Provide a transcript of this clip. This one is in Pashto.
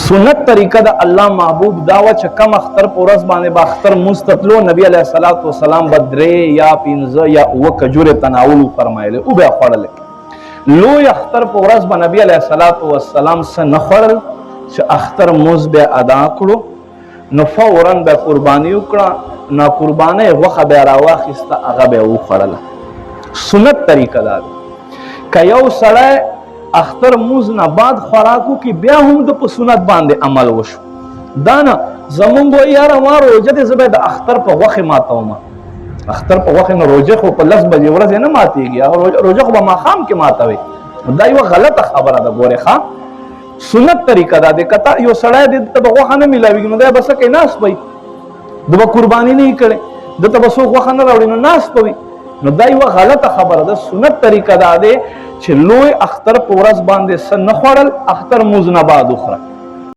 سنت طریقه د الله محبوب داوا چې کم اختر پورس باندې با اختر مستطلو نبی علیہ الصلوۃ والسلام بدرې یا 15 یا و کجوره تناول فرمایله او به خړل لو اختر پورس باندې نبی علیہ الصلوۃ والسلام سره نخړل چې اختر موز به ادا کړو نو فورا به قربانی وکړه نا قربانه وخه به راواخسته هغه به و خړل سنت طریقه دا که یو سړی اختر موز نه بعد خوراکو کې بیا هم د په سنت باندې عمل وشو دا نه زمونږ یاره ما روژه دې زه به د اختر په غوښې ماتوم اختر په غوښې نه روژه خو په 10 بجې ورځې نه ماتېږي روژه خو به ماښام کې ماتوي دا یوه غلطه خبره ده ګورې ښه سنت طریقه دا دی که تا یو سړی دې ته به غوښه نه میلاوېږي نو دی به څه کوي ناست به وي د به قرباني نه یې کړې ده ته به څوک غوښه نه راوړي نو ناست به وي نو دا یوه غلطه خبره ده سنت طریقه دا دی چې لوی اختر په ورځ باندې څه نه خوړل اختر موز نه بعد وخوره